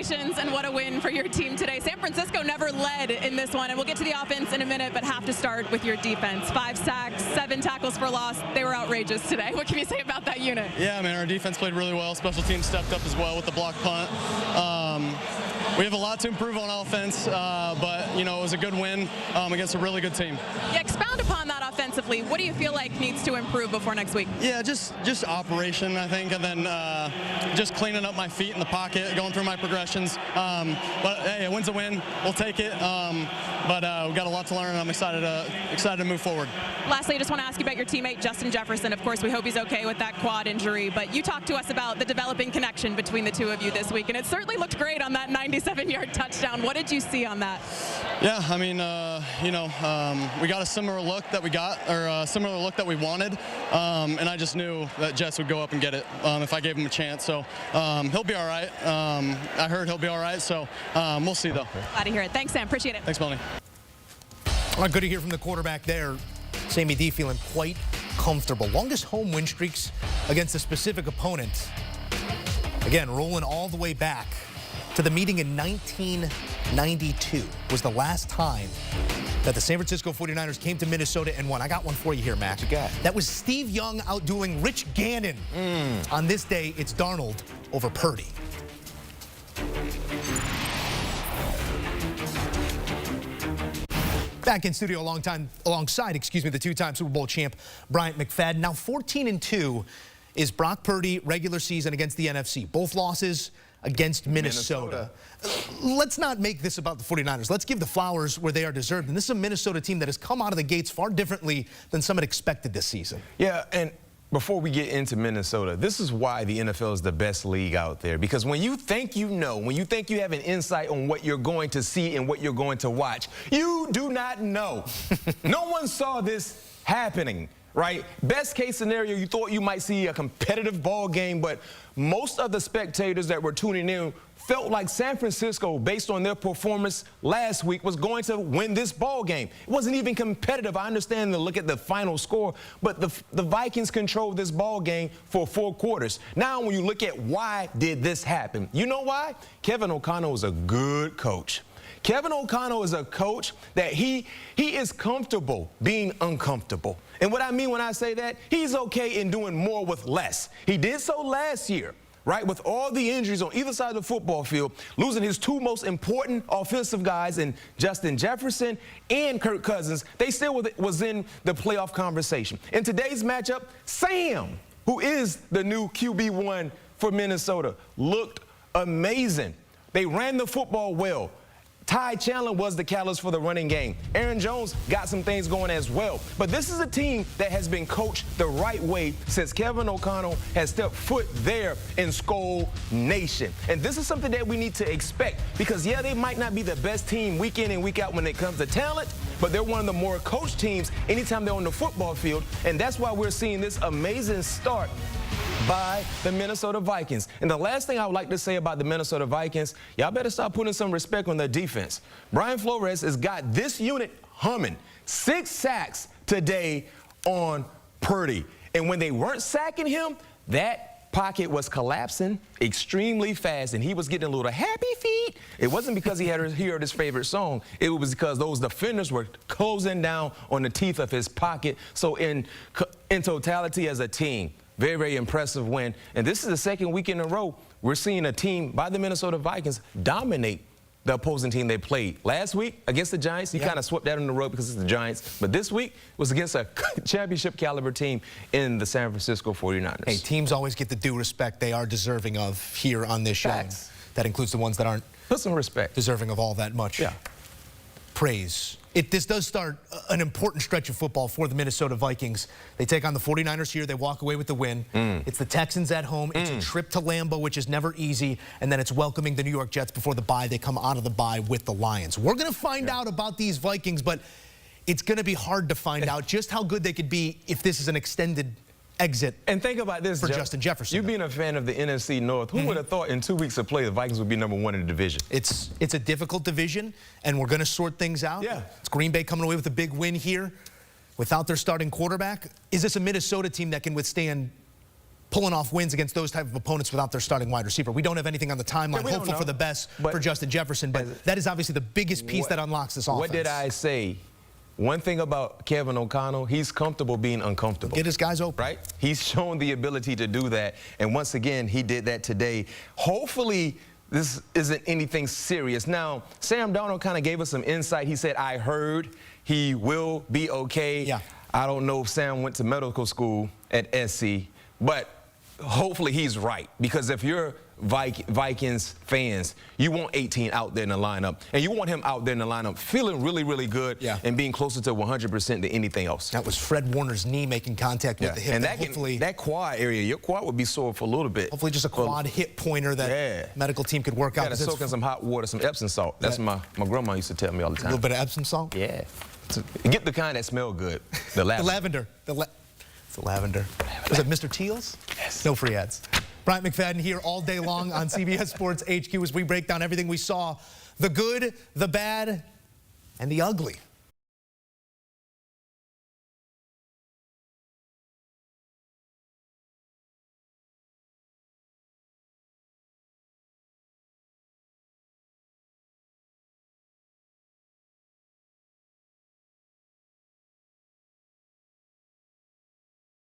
Congratulations, and what a win for your team today. San Francisco never led in this one, and we'll get to the offense in a minute, but have to start with your defense. 5 sacks, 7 tackles for loss. They were outrageous today. What can you say about that unit? Yeah, man, our defense played really well. Special teams stepped up as well with the block punt. We have a lot to improve on offense, but, you know, it was a good win against a really good team. Yeah, expound upon that offensively. What do you feel like needs to improve before next week? Yeah, just operation, I think, and then just cleaning up my feet in the pocket, going through my progressions. But, hey, a win's a win. We'll take it. But we've got a lot to learn, and I'm excited to move forward. Lastly, I just want to ask you about your teammate, Justin Jefferson. Of course, we hope he's okay with that quad injury, but you talked to us about the developing connection between the two of you this week, and it certainly looked great on that 97-yard touchdown. What did you see on that? Yeah, I mean, you know, we got a similar look that we got, or a similar look that we wanted, and I just knew that Jess would go up and get it if I gave him a chance. So he'll be all right. I heard he'll be all right, so we'll see, though. Glad to hear it. Thanks, Sam. Appreciate it. Thanks, Melanie. All right, good to hear from the quarterback there. Sammy D feeling quite comfortable. Longest home win streaks against a specific opponent. Again, rolling all the way back to the meeting in 1992 was the last time that the San Francisco 49ers came to Minnesota and won. I got one for you here, Matt. What you got? That was Steve Young outdoing Rich Gannon. On this day, it's Darnold over Purdy. Back in studio alongside the two-time Super Bowl champ, Bryant McFadden. Now 14-2 is Brock Purdy regular season against the NFC. Both losses against Minnesota. Let's not make this about the 49ers. Let's give the flowers where they are deserved. And this is a Minnesota team that has come out of the gates far differently than some had expected this season. Yeah, and before we get into Minnesota, this is why the NFL is the best league out there. Because when you think you know, when you think you have an insight on what you're going to see and what you're going to watch, you do not know. No one saw this happening, right? Best case scenario, you thought you might see a competitive ball game, but most of the spectators that were tuning in felt like San Francisco, based on their performance last week, was going to win this ball game. It wasn't even competitive. I understand to look at the final score, but the Vikings controlled this ball game for 4 quarters. Now, when you look at why did this happen, you know why? Kevin O'Connell is a good coach. Kevin O'Connell is a coach that he is comfortable being uncomfortable. And what I mean when I say that, he's okay in doing more with less. He did so last year, right, with all the injuries on either side of the football field, losing his 2 most important offensive guys in Justin Jefferson and Kirk Cousins. They still was in the playoff conversation. In today's matchup, Sam, who is the new QB1 for Minnesota, looked amazing. They ran the football well. Ty Chandler was the catalyst for the running game. Aaron Jones got some things going as well. But this is a team that has been coached the right way since Kevin O'Connell has stepped foot there in Skull Nation. And this is something that we need to expect because, yeah, they might not be the best team week in and week out when it comes to talent, but they're one of the more coached teams anytime they're on the football field. And that's why we're seeing this amazing start by the Minnesota Vikings. And the last thing I would like to say about the Minnesota Vikings, y'all better start putting some respect on their defense. Brian Flores has got this unit humming. 6 sacks today on Purdy. And when they weren't sacking him, that pocket was collapsing extremely fast, and he was getting a little happy feet. It wasn't because he heard his favorite song. It was because those defenders were closing down on the teeth of his pocket. So in totality as a team, very, very impressive win. And this is the second week in a row we're seeing a team by the Minnesota Vikings dominate the opposing team they played. Last week against the Giants, you kind of swept that on the road because it's the Giants. But this week was against a championship caliber team in the San Francisco 49ers. Hey, teams always get the due respect they are deserving of here on this show. Facts. That includes the ones that aren't Put some respect. deserving of all that much praise. This does start an important stretch of football for the Minnesota Vikings. They take on the 49ers here. They walk away with the win. It's the Texans at home. It's a trip to Lambeau, which is never easy. And then it's welcoming the New York Jets before the bye. They come out of the bye with the Lions. We're going to find out about these Vikings, but it's going to be hard to find out just how good they could be if this is an extended exit. And think about this, for Justin Jefferson. You being a fan of the NFC North, who would have thought in 2 weeks of play the Vikings would be #1 in the division? It's a difficult division, and we're going to sort things out. Yeah. It's Green Bay coming away with a big win here without their starting quarterback. Is this a Minnesota team that can withstand pulling off wins against those type of opponents without their starting wide receiver. We don't have anything on the timeline. Yeah, Hopeful for the best for Justin Jefferson, but that is obviously the biggest piece that unlocks this offense. What did I say? One thing about Kevin O'Connell, he's comfortable being uncomfortable. Get his guys open. Right? He's shown the ability to do that, and once again, he did that today. Hopefully, this isn't anything serious. Now, Sam Darnold kind of gave us some insight. He said, I heard he will be okay. Yeah. I don't know if Sam went to medical school at SC, but hopefully he's right, because if you're Vikings fans, you want 18 out there in the lineup, and you want him out there in the lineup feeling really, really good and being closer to 100% than anything else. That was Fred Warner's knee making contact with the hip. And hopefully that quad area, your quad would be sore for a little bit. Hopefully just a quad hip pointer that medical team could work out. Got to soak in some hot water, some Epsom salt. That's my grandma used to tell me all the time. A little bit of Epsom salt? Yeah. Get the kind that smell good. The lavender. It's the lavender. Was it Mr. Teal's? Yes. No free ads. Bryant McFadden here all day long on CBS Sports HQ as we break down everything we saw, the good, the bad, and the ugly